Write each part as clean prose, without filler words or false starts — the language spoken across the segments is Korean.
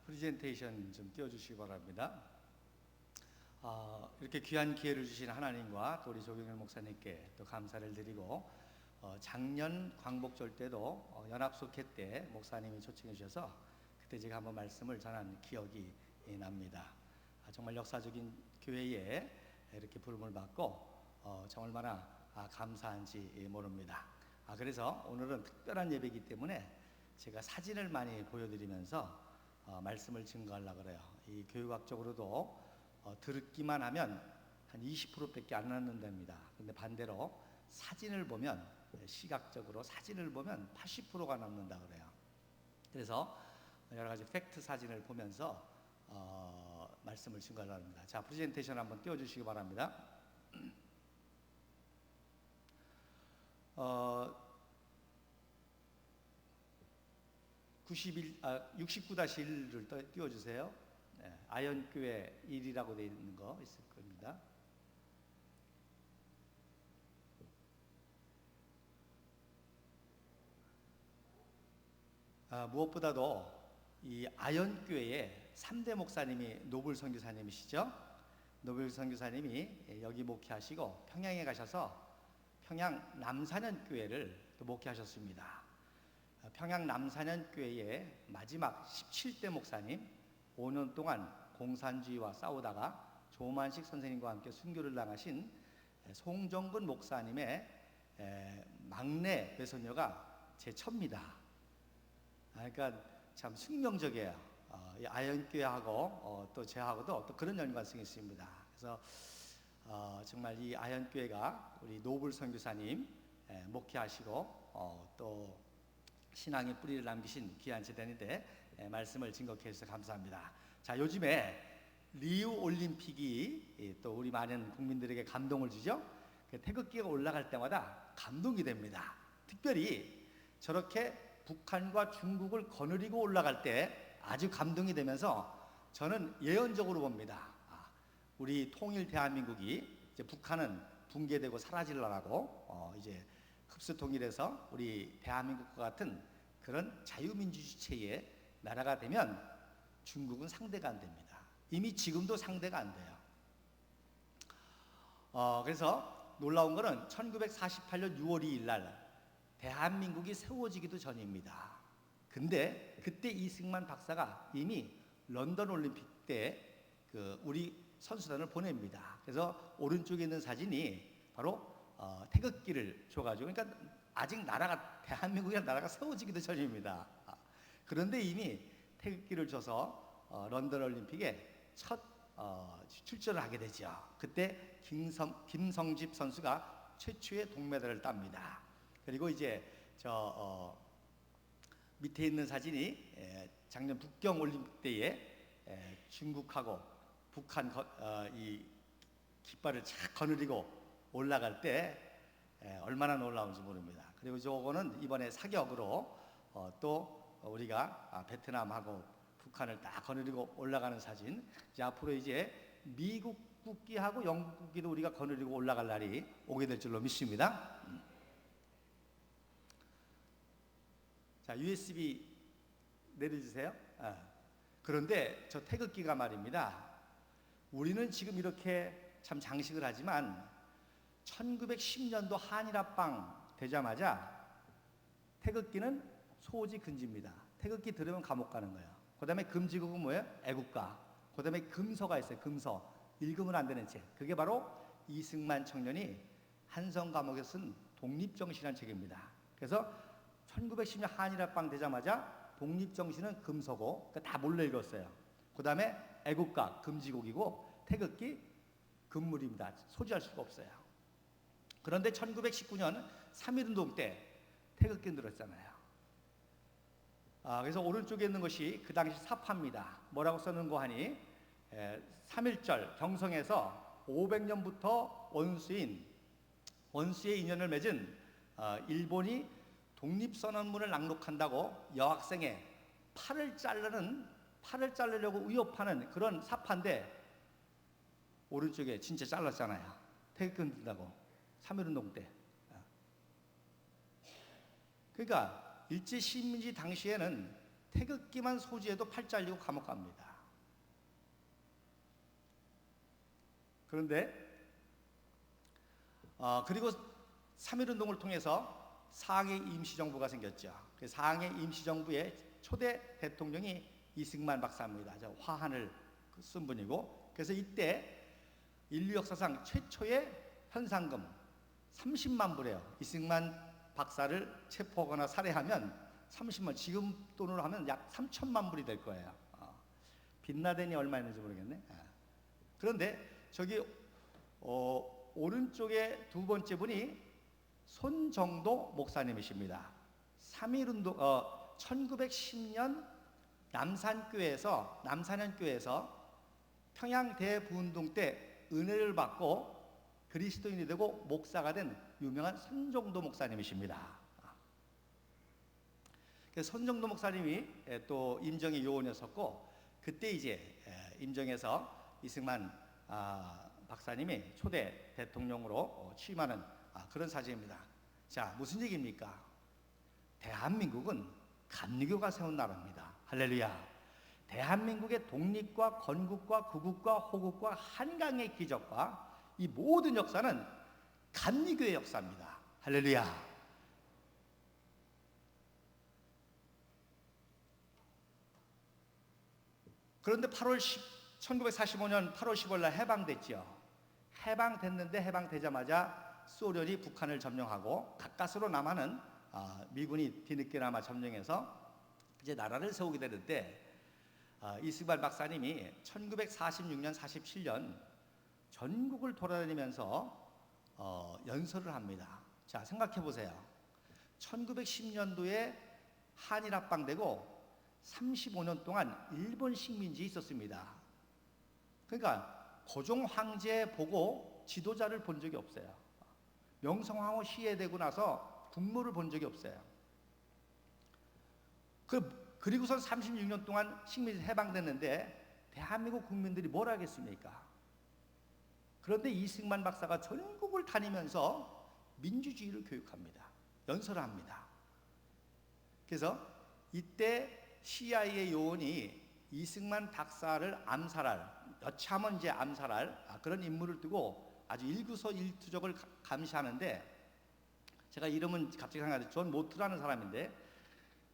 프레젠테이션 좀 띄워주시기 바랍니다. 이렇게 귀한 기회를 주신 하나님과 또 우리 조경일 목사님께 또 감사를 드리고, 작년 광복절 때도 연합속회 때 목사님이 초청해 주셔서 그때 제가 한번 말씀을 전한 기억이 납니다. 정말 역사적인 교회에 이렇게 부름을 받고 정말 얼마나 감사한지 모릅니다. 그래서 오늘은 특별한 예배이기 때문에 제가 사진을 많이 보여드리면서 말씀을 증거하려고 그래요. 이 교육학적으로도 듣기만 하면 한 20%밖에 안 남는답니다. 근데 반대로 사진을 보면, 시각적으로 사진을 보면 80%가 남는다 그래요. 그래서 여러 가지 팩트 사진을 보면서 말씀을 증거하려고 합니다. 자, 프레젠테이션 한번 띄워주시기 바랍니다. 69-1을 띄워주세요. 네, 아현교회 1이라고 되어 있는 거 있을 겁니다. 무엇보다도 이 아현교회의 3대 목사님이 노블 선교사님이시죠. 노블 선교사님이 여기 목회하시고 평양에 가셔서 평양 남산현교회를 또 목회하셨습니다. 평양 남산현교회의 마지막 17대 목사님, 5년 동안 공산주의와 싸우다가 조만식 선생님과 함께 순교를 당하신 송정근 목사님의 막내 외손녀가 제 처입니다. 그러니까 참 숙명적이에요. 이 아현교회하고 또 제하고도 또 그런 연관성이 있습니다. 그래서 정말 이 아현교회가 우리 노블 선교사님 목회하시고 또 신앙의 뿌리를 남기신 귀한 재단인데 말씀을 증거케 해주셔서 감사합니다. 자, 요즘에 리우 올림픽이 또 우리 많은 국민들에게 감동을 주죠. 태극기가 올라갈 때마다 감동이 됩니다. 특별히 저렇게 북한과 중국을 거느리고 올라갈 때 아주 감동이 되면서 저는 예언적으로 봅니다. 우리 통일 대한민국이 이제 북한은 붕괴되고 사라지려고 이제 흡수 통일해서 우리 대한민국과 같은 그런 자유민주주의 체제의 나라가 되면 중국은 상대가 안 됩니다. 이미 지금도 상대가 안 돼요. 그래서 놀라운 거는 1948년 6월 2일 날 대한민국이 세워지기도 전입니다. 근데 그때 이승만 박사가 이미 런던 올림픽 때 우리 선수단을 보냅니다. 그래서 오른쪽에 있는 사진이 바로 태극기를 줘가지고, 그러니까 아직 대한민국이라는 나라가 세워지기도 전입니다. 그런데 이미 태극기를 줘서 런던 올림픽에 첫 출전을 하게 되죠. 그때 김성집 선수가 최초의 동메달을 땁니다. 그리고 이제 밑에 있는 사진이 작년 북경 올림픽 때에 중국하고 북한 이 깃발을 착 거느리고 올라갈 때 얼마나 놀라운지 모릅니다. 그리고 저거는 이번에 사격으로 또 우리가 베트남하고 북한을 딱 거느리고 올라가는 사진. 이제 앞으로 이제 미국 국기하고 영국 국기도 우리가 거느리고 올라갈 날이 오게 될 줄로 믿습니다. 자, USB 내려주세요. 그런데 저 태극기가 말입니다. 우리는 지금 이렇게 참 장식을 하지만 1910년도 한일합방 되자마자 태극기는 소지 금지입니다. 태극기 들으면 감옥 가는 거예요. 그 다음에 금지국은 뭐예요? 애국가. 그 다음에 금서가 있어요. 금서. 읽으면 안 되는 책. 그게 바로 이승만 청년이 한성 감옥에 쓴 독립정신이라는 책입니다. 그래서 1910년 한일합방 되자마자 독립정신은 금서고 다 몰래 읽었어요. 그 다음에 애국가 금지곡이고 태극기 금물입니다. 소지할 수가 없어요. 그런데 1919년 3.1운동 때 태극기 늘었잖아요. 그래서 오른쪽에 있는 것이 그 당시 사파입니다. 뭐라고 써놓은 하니 3.1절 경성에서 500년부터 원수의 인연을 맺은 일본이 독립선언문을 낭독한다고 여학생의 팔을 자르려고 위협하는 그런 사파인데 오른쪽에 진짜 잘랐잖아요. 태극기 흔든다고 3.1운동 때. 그러니까 일제시민지 당시에는 태극기만 소지해도 팔 잘리고 감옥 갑니다. 그런데 그리고 3.1운동을 통해서 상해 임시정부가 생겼죠. 그 상해 임시정부의 초대 대통령이 이승만 박사입니다. 저 화환을 쓴 분이고, 그래서 이때 인류 역사상 최초의 현상금 30만 불이에요. 이승만 박사를 체포하거나 살해하면 30만, 지금 돈으로 하면 약 3천만 불이 될 거예요. 빈라덴이 얼마였는지 모르겠네. 그런데 저기 오른쪽에 두 번째 분이 손정도 목사님이십니다. 3.1운동 1910년 남산현교회에서 평양 대부운동 때 은혜를 받고 그리스도인이 되고 목사가 된 유명한 손정도 목사님이십니다. 손정도 목사님이 또 임정의 요원이었었고, 그때 이제 임정에서 이승만 박사님이 초대 대통령으로 취임하는 그런 사진입니다. 자, 무슨 얘기입니까? 대한민국은 감리교가 세운 나라입니다. 할렐루야. 대한민국의 독립과 건국과 구국과 호국과 한강의 기적과 이 모든 역사는 감리교의 역사입니다. 할렐루야. 그런데 1945년 8월 15일 날 해방됐죠. 해방됐는데 해방되자마자 소련이 북한을 점령하고 가까스로 남한은 미군이 뒤늦게나마 점령해서 이제 나라를 세우게 되는데, 이승만 박사님이 1946년 47년 전국을 돌아다니면서 연설을 합니다. 자, 생각해 보세요. 1910년도에 한일 합방되고 35년 동안 일본 식민지에 있었습니다. 그러니까 고종 황제 보고 지도자를 본 적이 없어요. 명성황후 시해되고 나서 국무를 본 적이 없어요. 그리고선 36년 동안 식민지 해방됐는데 대한민국 국민들이 뭘 하겠습니까? 그런데 이승만 박사가 전국을 다니면서 민주주의를 교육합니다. 연설을 합니다. 그래서 이때 CIA 요원이 이승만 박사를 암살할, 여차하면 이제 암살할 그런 임무를 두고 아주 일구서일투족을 감시하는데, 제가 이름은 갑자기 생각나는데 존 모트라는 사람인데,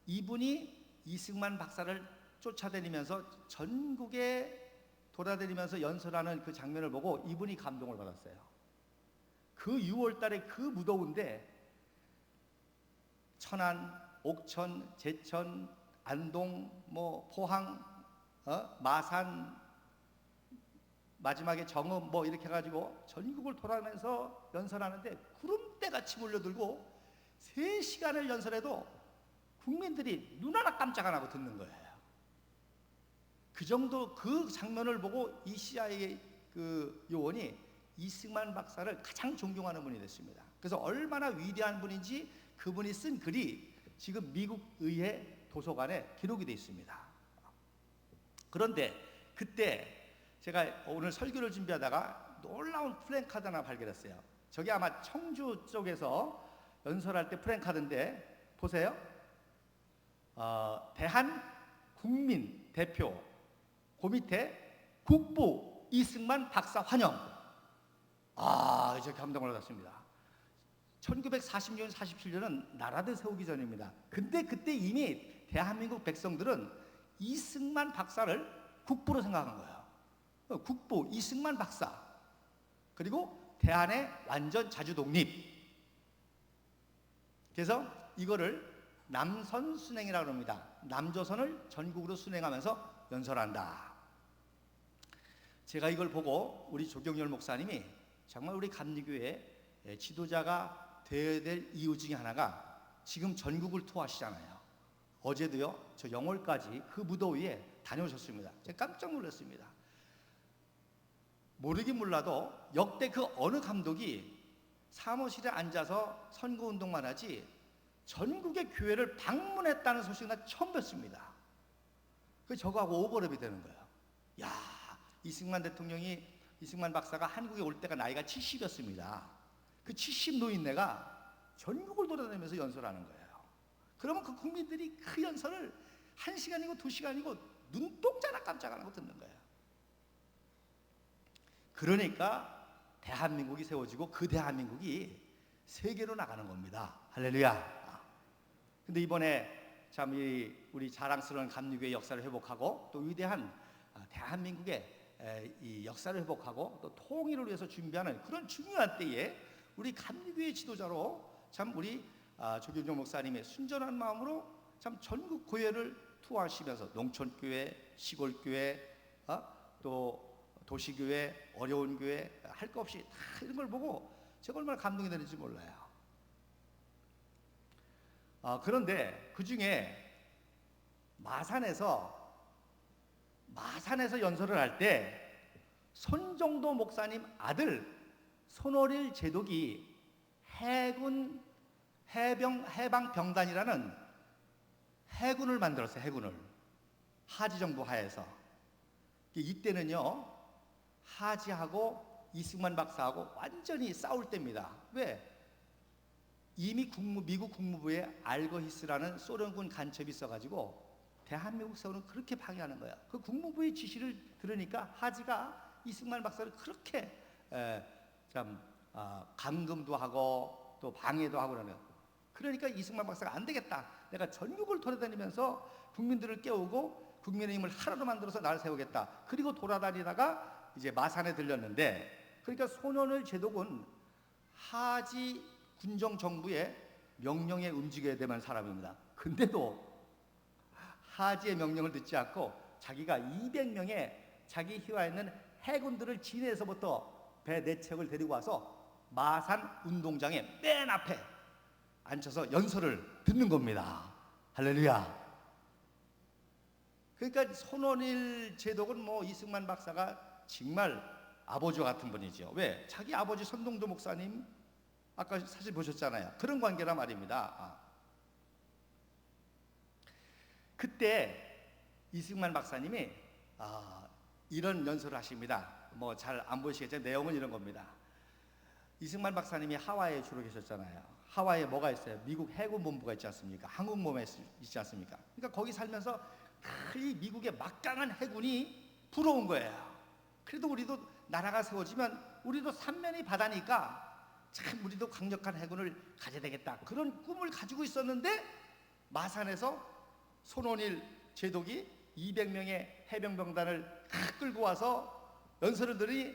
이분이 이승만 박사를 쫓아다니면서 전국에 돌아다니면서 연설하는 그 장면을 보고 이분이 감동을 받았어요. 그 6월 달에 그 무더운데 천안, 옥천, 제천, 안동, 포항, 마산, 마지막에 정읍 이렇게 해가지고 전국을 돌아다니면서 연설하는데 구름대같이 몰려들고 3시간을 연설해도 국민들이 눈 하나 깜짝 안 하고 듣는 거예요. 그 정도, 그 장면을 보고 이 CIA 그 요원이 이승만 박사를 가장 존경하는 분이 됐습니다. 그래서 얼마나 위대한 분인지 그분이 쓴 글이 지금 미국 의회 도서관에 기록이 되어 있습니다. 그런데 그때 제가 오늘 설교를 준비하다가 놀라운 플랜카드 하나 발견했어요. 저게 아마 청주 쪽에서 연설할 때 플랜카드인데 보세요. 대한 국민 대표, 그 밑에 국부 이승만 박사 환영. 이제 감동을 받았습니다. 1946년, 47년은 나라를 세우기 전입니다. 근데 그때 이미 대한민국 백성들은 이승만 박사를 국부로 생각한 거예요. 국부 이승만 박사. 그리고 대한의 완전 자주 독립. 그래서 이거를 남선 순행이라고 합니다. 남조선을 전국으로 순행하면서 연설한다. 제가 이걸 보고 우리 조경열 목사님이 정말 우리 감리교회 지도자가 되어야 될 이유 중에 하나가 지금 전국을 투어하시잖아요. 어제도요, 저 영월까지 그 무더위에 다녀오셨습니다. 제가 깜짝 놀랐습니다. 모르긴 몰라도 역대 그 어느 감독이 사무실에 앉아서 선거운동만 하지 전국의 교회를 방문했다는 소식은 나 처음 뵀습니다. 그래서 저거하고 오버랩이 되는 거예요. 야, 이승만 박사가 한국에 올 때가 나이가 70이었습니다. 그 70 노인네가 전국을 돌아다니면서 연설하는 거예요. 그러면 그 국민들이 그 연설을 1시간이고 2시간이고 눈동자나 깜짝 안 하고 듣는 거예요. 그러니까 대한민국이 세워지고 그 대한민국이 세계로 나가는 겁니다. 할렐루야. 근데 이번에 참 우리 자랑스러운 감리교의 역사를 회복하고 또 위대한 대한민국의 이 역사를 회복하고 또 통일을 위해서 준비하는 그런 중요한 때에 우리 감리교의 지도자로 참 우리 조규종 목사님의 순전한 마음으로 참 전국 교회를 투어하시면서 농촌교회, 시골교회, 또 도시교회, 어려운 교회 할 거 없이 다 이런 걸 보고 제가 얼마나 감동이 되는지 몰라요. 그런데 그 중에 마산에서 연설을 할 때 손정도 목사님 아들 손오릴 제독이 해방병단이라는 해군을 만들었어요. 해군을 하지정부 하에서. 이때는요 하지하고 이승만 박사하고 완전히 싸울 때입니다. 왜? 이미 미국 국무부에 알거히스라는 소련군 간첩이 있어가지고 대한민국 세우는 그렇게 방해하는 거야. 그 국무부의 지시를 들으니까 하지가 이승만 박사를 그렇게 감금도 하고 또 방해도 하고 그러는. 그러니까 이승만 박사가 안 되겠다. 내가 전국을 돌아다니면서 국민들을 깨우고 국민의힘을 하나로 만들어서 나를 세우겠다. 그리고 돌아다니다가 이제 마산에 들렸는데, 그러니까 손오릴 제독은 하지 군정 정부의 명령에 움직여야 되는 사람입니다. 근데도 하지의 명령을 듣지 않고 자기가 200명의 자기 휘하에 있는 해군들을 진해에서부터 배 4척을 데리고 와서 마산 운동장의 맨 앞에 앉혀서 연설을 듣는 겁니다. 할렐루야. 그러니까 손오릴 제독은 뭐 이승만 박사가 정말 아버지 같은 분이죠. 왜? 자기 아버지 손동도 목사님 아까 사실 보셨잖아요. 그런 관계란 말입니다. 그때 이승만 박사님이 이런 연설을 하십니다. 뭐 잘 안 보시겠지만 내용은 이런 겁니다. 이승만 박사님이 하와이에 주로 계셨잖아요. 하와이에 뭐가 있어요? 미국 해군 본부가 있지 않습니까? 항공모함에 있지 않습니까? 그러니까 거기 살면서 이 미국의 막강한 해군이 부러운 거예요. 그래도 우리도 나라가 세워지면 우리도 삼면이 바다니까 참 우리도 강력한 해군을 가져야 되겠다. 그런 꿈을 가지고 있었는데 마산에서 손오릴 제독이 200명의 해병병단을 끌고 와서 연설을 들으니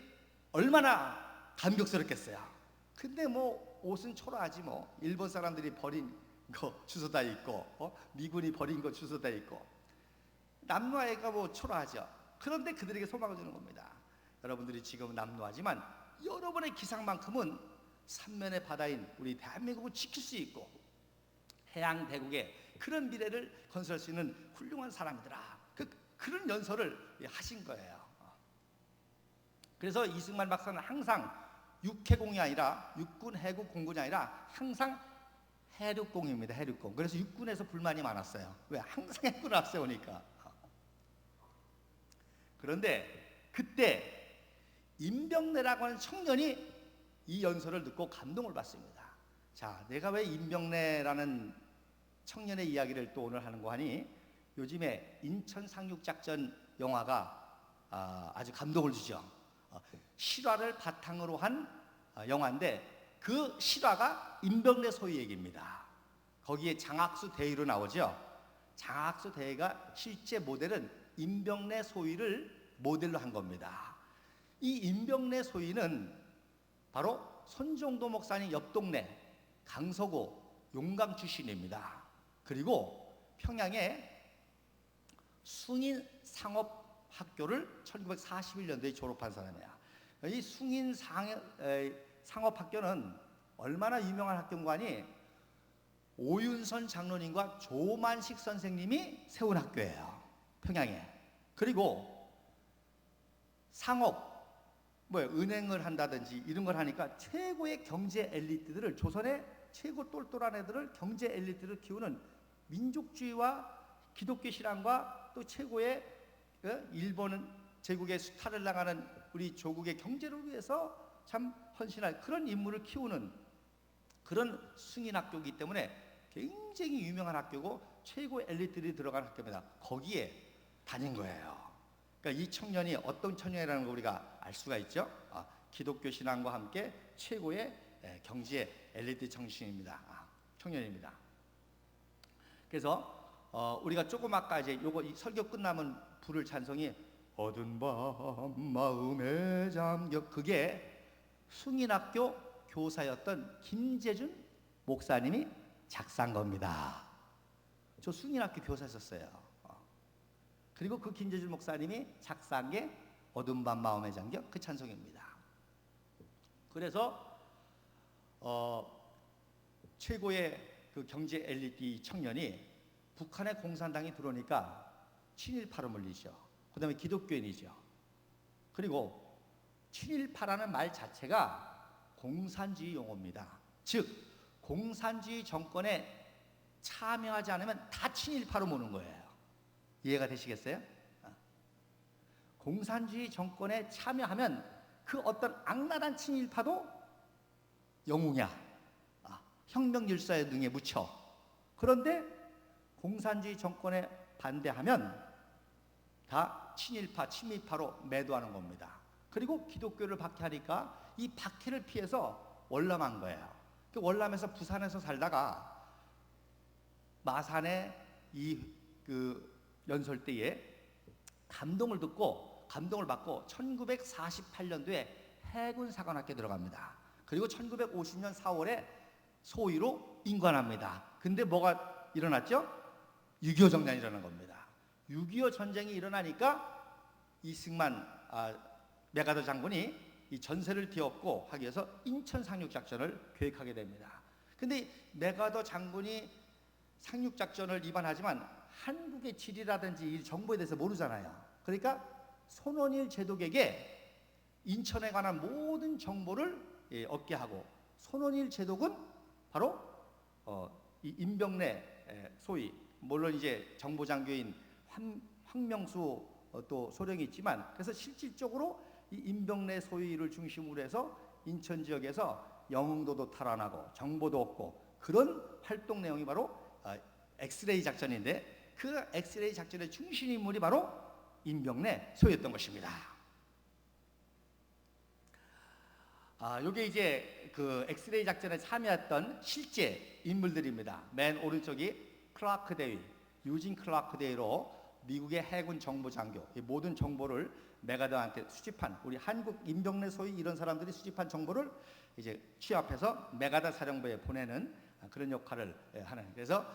얼마나 감격스럽겠어요. 근데 뭐 옷은 초라하지 뭐. 일본 사람들이 버린 거 주워다 있고 미군이 버린 거 주워다 있고 남루하기가 뭐 초라하죠. 그런데 그들에게 소망을 주는 겁니다. 여러분들이 지금 남루하지만 여러분의 기상만큼은 삼면의 바다인 우리 대한민국을 지킬 수 있고 해양 대국의 그런 미래를 건설할 수 있는 훌륭한 사람이더라. 그런 연설을 하신 거예요. 그래서 이승만 박사는 항상 육해공이 아니라 육군 해국 공군이 아니라 항상 해륙공입니다. 해륙공. 그래서 육군에서 불만이 많았어요. 왜? 항상 해군을 앞세우니까. 그런데 그때 임병래라고 하는 청년이 이 연설을 듣고 감동을 받습니다. 자, 내가 왜 임병래라는 청년의 이야기를 또 오늘 하는 거 하니, 요즘에 인천 상륙작전 영화가 아주 감동을 주죠. 실화를 바탕으로 한 영화인데 그 실화가 임병래 소위 얘기입니다. 거기에 장학수 대위로 나오죠. 장학수 대위가 실제 모델은 임병래 소위를 모델로 한 겁니다. 이 임병래 소위는 바로 손정도 목사님 옆 동네 강서구 용강 출신입니다. 그리고 평양에 숭인 상업학교를 1941년도에 졸업한 사람이야. 이 숭인 상업학교는 얼마나 유명한 학교인가니 오윤선 장로님과 조만식 선생님이 세운 학교예요. 평양에. 그리고 상업, 은행을 한다든지 이런 걸 하니까 최고의 경제 엘리트들을, 조선의 최고 똘똘한 애들을, 경제 엘리트를 키우는 민족주의와 기독교 신앙과 또 최고의 일본은 제국의 수탈을 당하는 우리 조국의 경제를 위해서 참 헌신할 그런 인물을 키우는 그런 숭인학교이기 때문에 굉장히 유명한 학교고 최고 엘리트들이 들어간 학교입니다. 거기에 다닌 거예요. 그러니까 이 청년이 어떤 청년이라는 걸 우리가 알 수가 있죠. 기독교 신앙과 함께 최고의 경제 엘리트 청년입니다. 그래서 우리가 조금 아까 이제 요거 이 설교 끝나면 부를 찬송이 어두운 밤 마음에 잠겨, 그게 숭인학교 교사였던 김재준 목사님이 작사한 겁니다. 저 숭인학교 교사였었어요. 그리고 그 김재준 목사님이 작사한 게 어두운 밤 마음에 잠겨, 그 찬송입니다. 그래서 최고의 그 경제 엘리트 청년이 북한의 공산당이 들어오니까 친일파로 물리죠. 그 다음에 기독교인이죠. 그리고 친일파라는 말 자체가 공산주의 용어입니다. 즉 공산주의 정권에 참여하지 않으면 다 친일파로 모는 거예요. 이해가 되시겠어요? 공산주의 정권에 참여하면 그 어떤 악랄한 친일파도 영웅이야. 혁명일사의 능에 묻혀. 그런데 공산주의 정권에 반대하면 다 친일파, 친미파로 매도하는 겁니다. 그리고 기독교를 박해하니까 이 박해를 피해서 월남한 거예요. 월남에서 부산에서 살다가 마산의 그 연설대에 감동을 받고 1948년도에 해군사관학교에 들어갑니다. 그리고 1950년 4월에 소위로 임관합니다. 근데 뭐가 일어났죠? 6.25 정전이 일어난 겁니다. 6.25 전쟁이 일어나니까 이승만 메가더 장군이 이 전세를 뒤엎고 하기 위해서 인천 상륙작전을 계획하게 됩니다. 근데 메가더 장군이 상륙작전을 위반하지만 한국의 지리라든지 이 정보에 대해서 모르잖아요. 그러니까 손원일 제독에게 인천에 관한 모든 정보를 얻게 하고, 손원일 제독은 바로 이 임병래 소위, 물론 이제 정보장교인 황명수 또 소령이 있지만, 그래서 실질적으로 이 임병래 소위를 중심으로 해서 인천 지역에서 영흥도도 탈환하고 정보도 얻고, 그런 활동 내용이 바로 엑스레이 작전인데, 그 엑스레이 작전의 중심 인물이 바로 임병래 소위였던 것입니다. 요게 이제 그 엑스레이 작전에 참여했던 실제 인물들입니다. 맨 오른쪽이 클라크 데이, 유진 클라크 데이로 미국의 해군 정보장교, 모든 정보를 메가더한테 수집한, 우리 한국 임병래 소위 이런 사람들이 수집한 정보를 이제 취합해서 메가더 사령부에 보내는 그런 역할을 하는. 그래서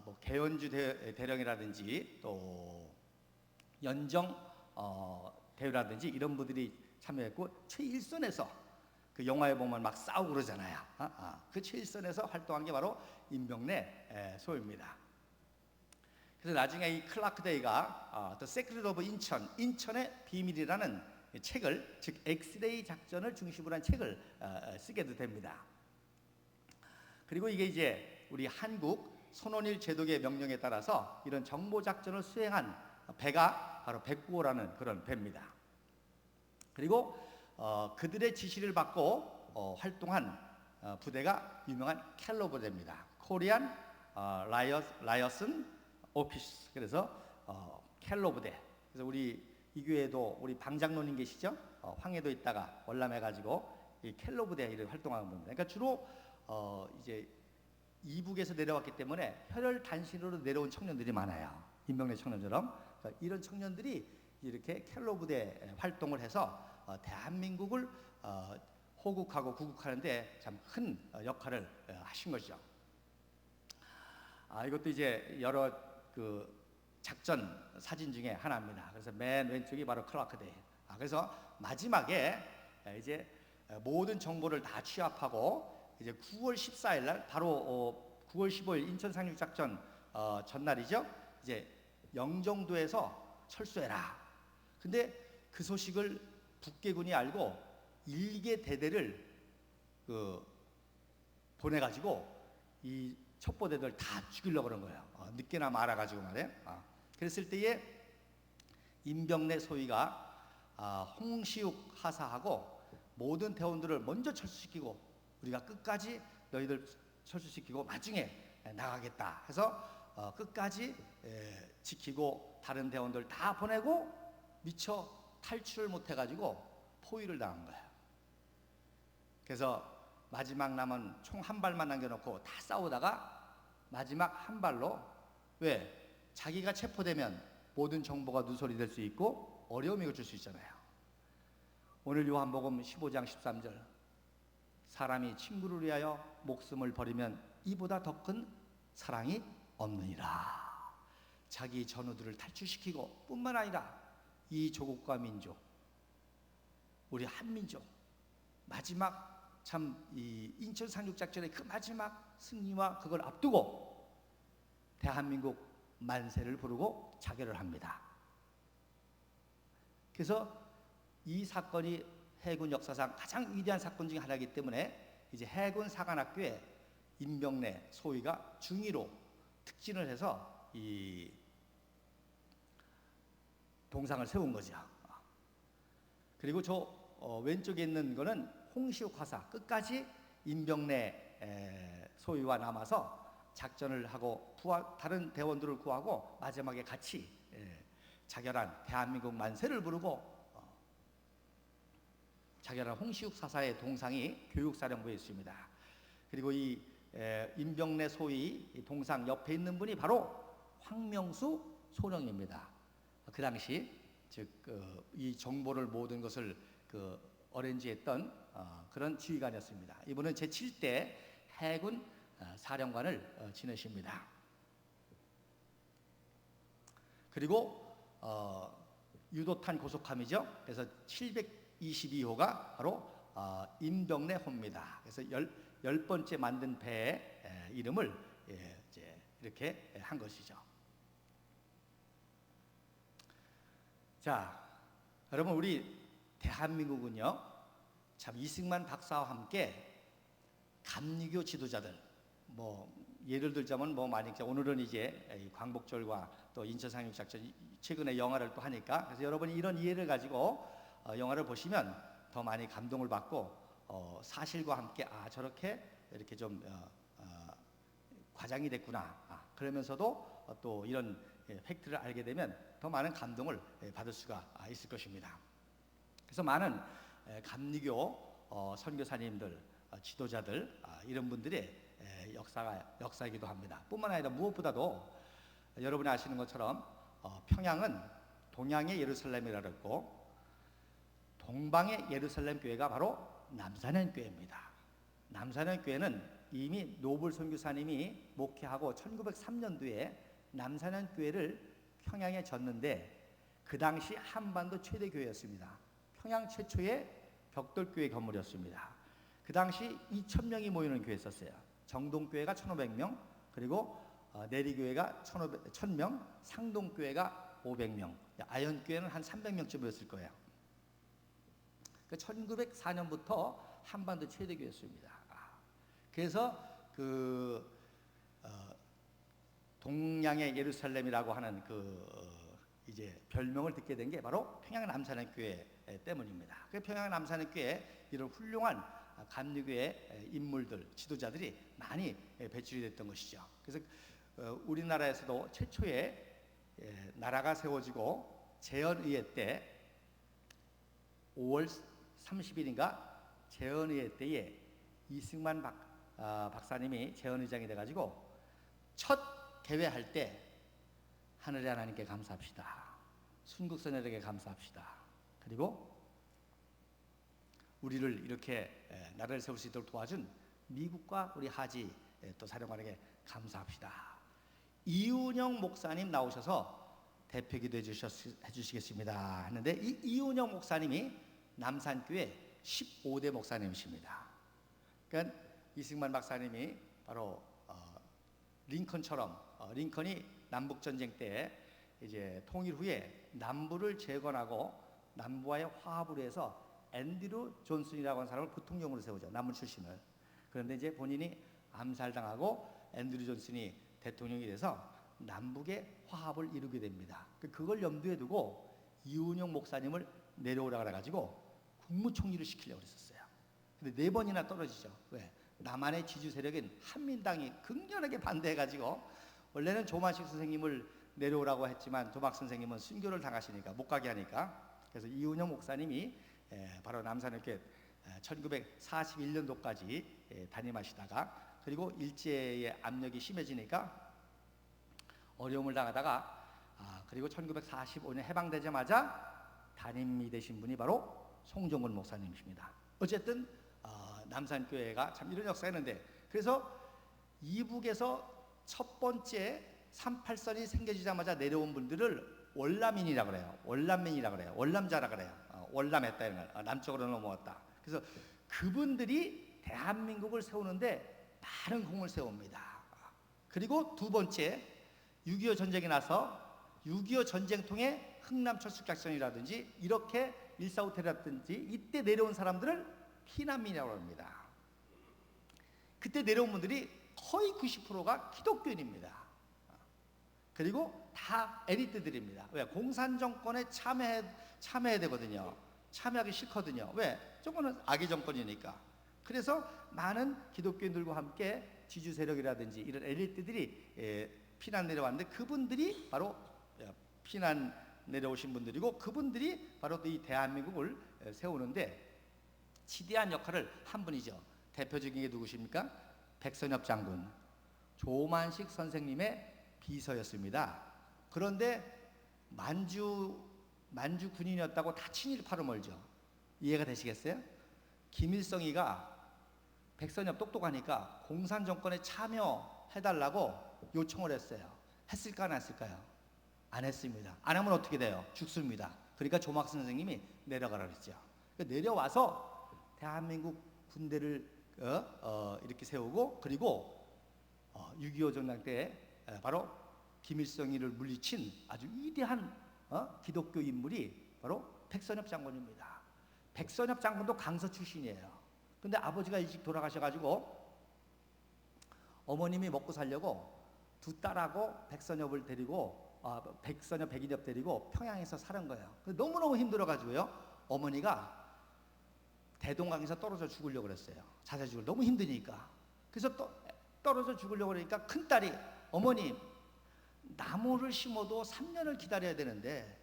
뭐 개원주 대령이라든지 또 연정 대위라든지 이런 분들이 참여했고, 최일선에서 그 영화에 보면 막 싸우고 그러잖아요. 그 최일선에서 활동한 게 바로 임병래 소위입니다. 그래서 나중에 이 클라크 데이가 The Secret of 인천, 인천의 비밀이라는 책을, 즉 엑스레이 작전을 중심으로 한 책을 쓰게도 됩니다. 그리고 이게 이제 우리 한국 손원일 제독의 명령에 따라서 이런 정보 작전을 수행한 배가 바로 백구호라는 그런 배입니다. 그리고 그들의 지시를 받고 활동한 부대가 유명한 켈러 부대입니다. 코리안 라이어슨 오피스. 그래서 켈러 부대. 그래서 우리 이 교회에도 우리 방장로님 계시죠? 황해도 있다가 월남해 가지고 이 켈러 부대 일을 활동하는 겁니다. 그러니까 주로 이제 이북에서 내려왔기 때문에 혈혈 단신으로 내려온 청년들이 많아요. 임병래 청년처럼. 그러니까 이런 청년들이 이렇게 켈러 부대 활동을 해서 대한민국을 호국하고 구국하는데 참 큰 역할을 하신 것이죠. 이것도 이제 여러 그 작전 사진 중에 하나입니다. 그래서 맨 왼쪽이 바로 클라크 데이. 그래서 마지막에 이제 모든 정보를 다 취합하고 이제 9월 14일 날 바로 9월 15일 인천 상륙 작전 전날이죠. 이제 영종도에서 철수해라. 근데 그 소식을 북계군이 알고 일개 대대를 보내가지고 이 첩보대들 다 죽이려고 그런 거예요. 늦게나마 알아가지고 말이에요. 그랬을 때에 임병래 소위가 홍시욱 하사하고 모든 대원들을 먼저 철수시키고, 우리가 끝까지 너희들 철수시키고 나중에 나가겠다 해서 끝까지 지키고 다른 대원들 다 보내고 미처 탈출을 못해가지고 포위를 당한 거예요. 그래서 마지막 남은 총 한 발만 남겨놓고 다 싸우다가 마지막 한 발로, 왜? 자기가 체포되면 모든 정보가 누설이 될 수 있고 어려움이 줄 수 있잖아요. 오늘 요한복음 15장 13절, 사람이 친구를 위하여 목숨을 버리면 이보다 더 큰 사랑이 없느니라. 자기 전우들을 탈출시키고 뿐만 아니라 이 조국과 민족, 우리 한민족, 마지막 참 이 인천 상륙작전의 그 마지막 승리와 그걸 앞두고 대한민국 만세를 부르고 자결을 합니다. 그래서 이 사건이 해군 역사상 가장 위대한 사건 중에 하나이기 때문에 이제 해군 사관학교에 임병래 소위가 중위로 특진을 해서 이 동상을 세운 거죠. 그리고 저 왼쪽에 있는 거는 홍시욱 화사, 끝까지 임병래 소위와 남아서 작전을 하고 다른 대원들을 구하고 마지막에 같이 자결한 대한민국 만세를 부르고 자결한 홍시욱 사사의 동상이 교육사령부에 있습니다. 그리고 이 임병래 소위 동상 옆에 있는 분이 바로 황명수 소령입니다. 그 당시 즉 이 정보를 모든 것을 어레인지했던 그런 지휘관이었습니다. 이분은 제7대 해군 사령관을 지내십니다. 그리고 유도탄 고속함이죠. 그래서 722호가 바로 임병래호입니다. 그래서 10번째 만든 배의 이름을 이제 이렇게 한 것이죠. 자, 여러분, 우리 대한민국은요, 참 이승만 박사와 함께 감리교 지도자들, 뭐 예를 들자면 뭐 많이, 오늘은 이제 광복절과 또 인천 상륙작전, 최근에 영화를 또 하니까, 그래서 여러분이 이런 이해를 가지고 영화를 보시면 더 많이 감동을 받고 사실과 함께 저렇게 이렇게 좀 과장이 됐구나, 그러면서도 또 이런 팩트를 알게 되면 더 많은 감동을 받을 수가 있을 것입니다. 그래서 많은 감리교 선교사님들, 지도자들, 이런 분들의 역사이기도 합니다. 뿐만 아니라 무엇보다도 여러분이 아시는 것처럼 평양은 동양의 예루살렘이라 그랬고 동방의 예루살렘 교회가 바로 남산현 교회입니다. 남산현 교회는 이미 노블 선교사님이 목회하고 1903년도에 남산현 교회를 평양에 졌는데 그 당시 한반도 최대 교회였습니다. 평양 최초의 벽돌교회 건물이었습니다. 그 당시 2,000명이 모이는 교회였었어요. 정동교회가 1,500명, 그리고 내리교회가 1,000명, 상동교회가 500명, 아현교회는 한 300명쯤이었을 거예요. 1904년부터 한반도 최대 교회였습니다. 그래서 동양의 예루살렘이라고 하는 이제 별명을 듣게 된 게 바로 평양 남산현 교회 때문입니다. 그 평양 남산현 교회 이런 훌륭한 감리교회 인물들, 지도자들이 많이 배출이 됐던 것이죠. 그래서 우리나라에서도 최초의 나라가 세워지고 제헌의회 때 5월 30일인가 제헌의회 때에 이승만 박사님이 제헌의장이 돼가지고 첫 개회할 때 하늘의 하나님께 감사합시다. 순국선열에게 감사합시다. 그리고 우리를 이렇게 나라를 세울 수 있도록 도와준 미국과 우리 하지 또 사령관에게 감사합시다. 이운영 목사님 나오셔서 대표기도 해주시겠습니다 했는데, 이 이운영 목사님이 남산교회 15대 목사님이십니다. 그러니까 이승만 박사님이 바로 링컨처럼 링컨이 남북전쟁 때 이제 통일 후에 남부를 재건하고 남부와의 화합을 해서 앤드류 존슨이라고 하는 사람을 부통령으로 세우죠. 남부 출신을. 그런데 이제 본인이 암살당하고 앤드류 존슨이 대통령이 돼서 남북의 화합을 이루게 됩니다. 그걸 염두에 두고 이운영 목사님을 내려오라 그래가지고 국무총리를 시키려고 했었어요. 근데 4번이나 떨어지죠. 왜? 남한의 지주 세력인 한민당이 극렬하게 반대해가지고 원래는 조만식 선생님을 내려오라고 했지만 조막 선생님은 순교를 당하시니까 못 가게 하니까, 그래서 이은영 목사님이 바로 남산교회 1941년도까지 담임하시다가, 그리고 일제의 압력이 심해지니까 어려움을 당하다가 그리고 1945년 해방되자마자 담임이 되신 분이 바로 송정근 목사님이십니다. 어쨌든 남산교회가 참 이런 역사가 있는데, 그래서 이북에서 첫 번째 38선이 생겨지자마자 내려온 분들을 월남인이라고 그래요. 월남민이라고 그래요. 월남자라고 그래요. 월남했다 이런 걸. 남쪽으로 넘어왔다. 그래서 그분들이 대한민국을 세우는데 많은 공을 세웁니다. 그리고 두 번째 6.25 전쟁이 나서 6.25 전쟁 통해 흥남철수작전이라든지 이렇게 1.4 호텔이라든지 이때 내려온 사람들을 피난민이라고 합니다. 그때 내려온 분들이 거의 90%가 기독교인입니다. 그리고 다 엘리트들입니다. 왜? 공산 정권에 참여해야 되거든요. 참여하기 싫거든요. 왜? 저거는 악의 정권이니까. 그래서 많은 기독교인들과 함께 지주 세력이라든지 이런 엘리트들이 피난 내려왔는데, 그분들이 바로 피난 내려오신 분들이고, 그분들이 바로 이 대한민국을 세우는데 지대한 역할을 한 분이죠. 대표적인 게 누구십니까? 백선엽 장군, 조만식 선생님의 비서였습니다. 그런데 만주 군인이었다고 다 친일파로 멀죠. 이해가 되시겠어요? 김일성이가 백선엽 똑똑하니까 공산 정권에 참여해달라고 요청을 했어요. 했을까 안 했을까요? 안 했습니다. 안 하면 어떻게 돼요? 죽습니다. 그러니까 조막 선생님이 내려가라 그랬죠. 내려와서 대한민국 군대를 이렇게 세우고, 그리고 6.25 전쟁 때 바로 김일성이를 물리친 아주 위대한 기독교 인물이 바로 백선엽 장군입니다. 백선엽 장군도 강서 출신이에요. 근데 아버지가 일찍 돌아가셔가지고 어머님이 먹고 살려고 두 딸하고 백선엽을 데리고 백선엽, 백인엽 데리고 평양에서 사는 거예요. 너무너무 힘들어가지고요, 어머니가 대동강에서 떨어져 죽으려고 그랬어요. 자살 죽을, 너무 힘드니까. 그래서 떨어져 죽으려고 그러니까 큰딸이, 어머님, 나무를 심어도 3년을 기다려야 되는데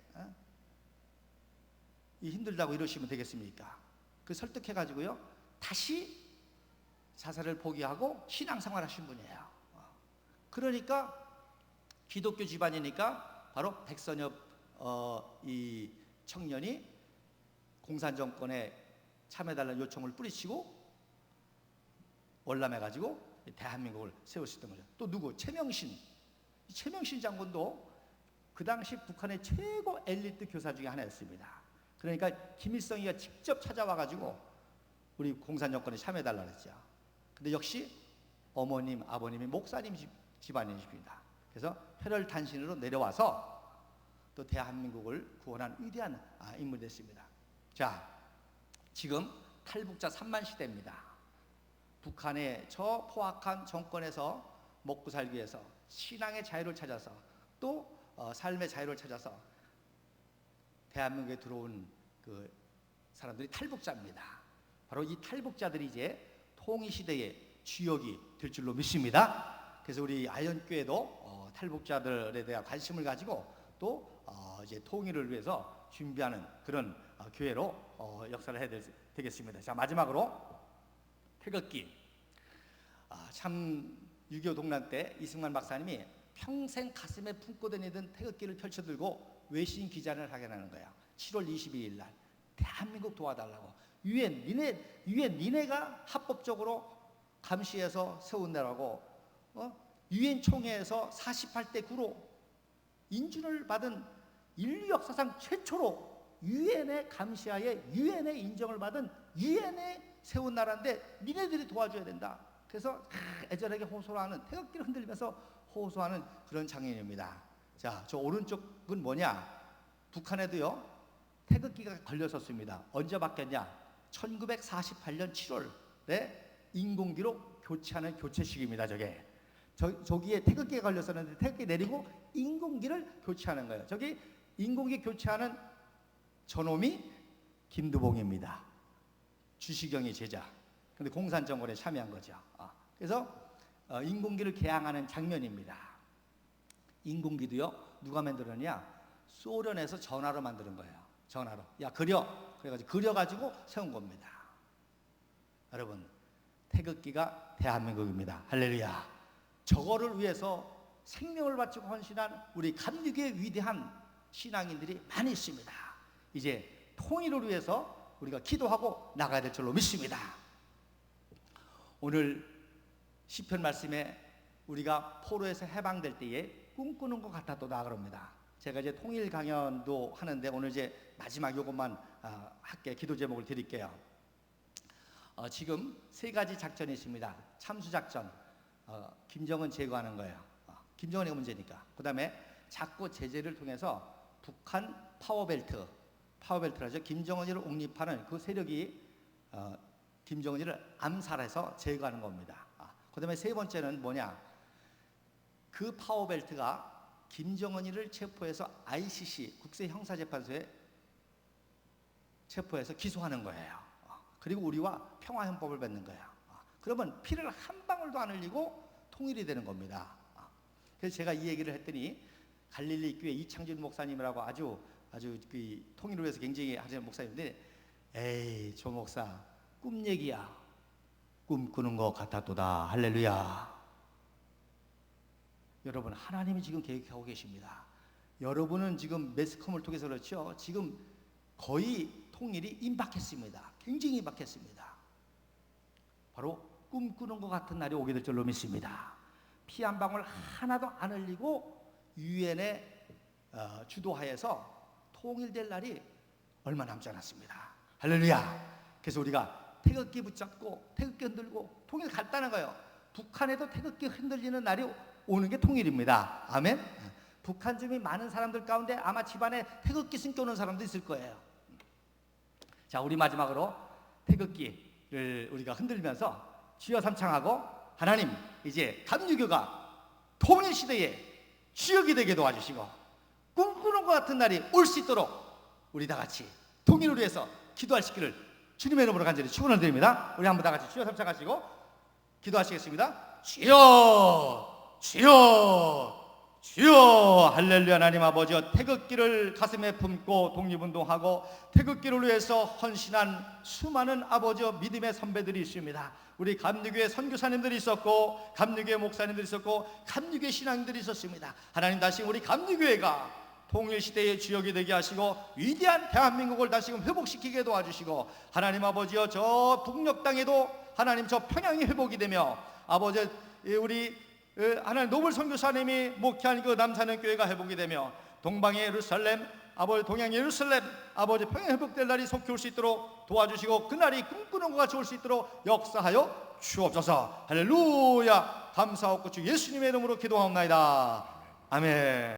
힘들다고 이러시면 되겠습니까? 그 설득해가지고요, 다시 자살을 포기하고 신앙생활 하신 분이에요. 그러니까 기독교 집안이니까 바로 백선엽 이 청년이 공산 정권에 참여해달라는 요청을 뿌리치고 월남해가지고 대한민국을 세우셨던 거죠. 또 누구? 최명신 장군도 그 당시 북한의 최고 엘리트 교사 중에 하나였습니다. 그러니까 김일성이가 직접 찾아와가지고 우리 공산 정권에 참여해달라고 했죠. 근데 역시 어머님, 아버님이 목사님 집안이십니다. 그래서 혈혈단신으로 내려와서 또 대한민국을 구원한 위대한 인물이 됐습니다. 자, 지금 탈북자 3만 시대입니다. 북한의 저 포악한 정권에서 먹고 살기 위해서 신앙의 자유를 찾아서 또 삶의 자유를 찾아서 대한민국에 들어온 그 사람들이 탈북자입니다. 바로 이 탈북자들이 이제 통일시대의 주역이 될 줄로 믿습니다. 그래서 우리 아현교회도 탈북자들에 대한 관심을 가지고 또 이제 통일을 위해서 준비하는 그런 교회로 역사를 해야 되겠습니다. 자, 마지막으로 태극기. 참 6.25 동란 때 이승만 박사님이 평생 가슴에 품고 다니던 태극기를 펼쳐들고 외신 기자를 하게 하는 거예요. 7월 22일 날 대한민국 도와달라고. 유엔 니네가 합법적으로 감시해서 세운다라고. 유엔 총회에서 48대 9로 인준을 받은 인류 역사상 최초로 유엔의 감시하에 유엔의 인정을 받은 유엔에 세운 나라인데 니네들이 도와줘야 된다. 그래서 애절하게 호소하는, 태극기를 흔들면서 호소하는 그런 장면입니다. 자, 저 오른쪽은 뭐냐? 북한에도요 태극기가 걸렸었습니다. 언제 바뀌었냐? 1948년 7월에 인공기로 교체하는 교체식입니다. 저기에 태극기가 걸렸었는데 태극기 내리고 인공기를 교체하는 거예요. 저기 인공기 교체하는 저놈이 김두봉입니다. 주시경의 제자. 근데 공산정권에 참여한 거죠. 그래서 인공기를 개항하는 장면입니다. 인공기도요, 누가 만들었냐? 소련에서 전화로 만드는 거예요. 전화로. 야, 그래가지고 그려가지고 세운 겁니다. 여러분, 태극기가 대한민국입니다. 할렐루야. 저거를 위해서 생명을 바치고 헌신한 우리 감리교의 위대한 신앙인들이 많이 있습니다. 이제 통일을 위해서 우리가 기도하고 나가야 될 줄로 믿습니다. 오늘 시편 말씀에 우리가 포로에서 해방될 때에 꿈꾸는 것 같았도다 그럽니다. 제가 이제 통일 강연도 하는데 오늘 이제 마지막 요것만 할게. 기도 제목을 드릴게요. 지금 세 가지 작전이 있습니다. 참수작전, 김정은 제거하는 거예요. 김정은이 문제니까. 그 다음에 자꾸 제재를 통해서 북한 파워벨트라죠. 김정은이를 옹립하는 그 세력이 김정은이를 암살해서 제거하는 겁니다. 그 다음에 세 번째는 뭐냐? 그 파워벨트가 김정은이를 체포해서 ICC 국제형사재판소에 체포해서 기소하는 거예요. 그리고 우리와 평화헌법을 맺는 거예요. 그러면 피를 한 방울도 안 흘리고 통일이 되는 겁니다. 그래서 제가 이 얘기를 했더니 갈릴리 교회 이창준 목사님이라고 아주 그 통일을 위해서 굉장히 하시는 목사님인데, 에이, 조 목사 꿈 얘기야. 꿈꾸는 것 같았도다. 할렐루야. 여러분, 하나님이 지금 계획하고 계십니다. 여러분은 지금 매스컴을 통해서 그렇죠. 지금 거의 통일이 임박했습니다. 굉장히 임박했습니다. 바로 꿈꾸는 것 같은 날이 오게 될 줄로 믿습니다. 피 한 방울 하나도 안 흘리고 유엔의 주도하에서 통일될 날이 얼마 남지 않았습니다. 할렐루야. 그래서 우리가 태극기 붙잡고 태극기 흔들고 통일 갔다는 거예요. 북한에도 태극기 흔들리는 날이 오는 게 통일입니다. 아멘. 북한 주민 많은 사람들 가운데 아마 집안에 태극기 신겨오는 사람도 있을 거예요. 자, 우리 마지막으로 태극기를 우리가 흔들면서 주여 삼창하고, 하나님, 이제 감리교가 통일시대에 주역이 되게 도와주시고 꿈꾸는 것 같은 날이 올 수 있도록 우리 다 같이 통일을 위해서 기도할 수 있기를 주님의 이름으로 간절히 축원을 드립니다. 우리 한번 다 같이 주여 삼창하시고 기도하시겠습니다. 주여, 주여, 주여. 할렐루야. 하나님 아버지여, 태극기를 가슴에 품고 독립운동하고 태극기를 위해서 헌신한 수많은 아버지여 믿음의 선배들이 있습니다. 우리 감리교회 선교사님들이 있었고 감리교회 목사님들이 있었고 감리교회 신앙인들이 있었습니다. 하나님, 다시 우리 감리교회가 통일시대의 주역이 되게 하시고 위대한 대한민국을 다시금 회복시키게 도와주시고, 하나님 아버지여, 저 북녘 땅에도 하나님 저 평양이 회복이 되며, 아버지 우리 하나님 노블 선교사님이 목회한 그 남산의 교회가 회복이 되며, 동방의 예루살렘, 아버지 동양의 예루살렘, 아버지 평양 회복될 날이 속히 올 수 있도록 도와주시고 그날이 꿈꾸는 것 같이 올 수 있도록 역사하여 주옵소서. 할렐루야. 감사하고 주 예수님의 이름으로 기도하옵나이다. 아멘.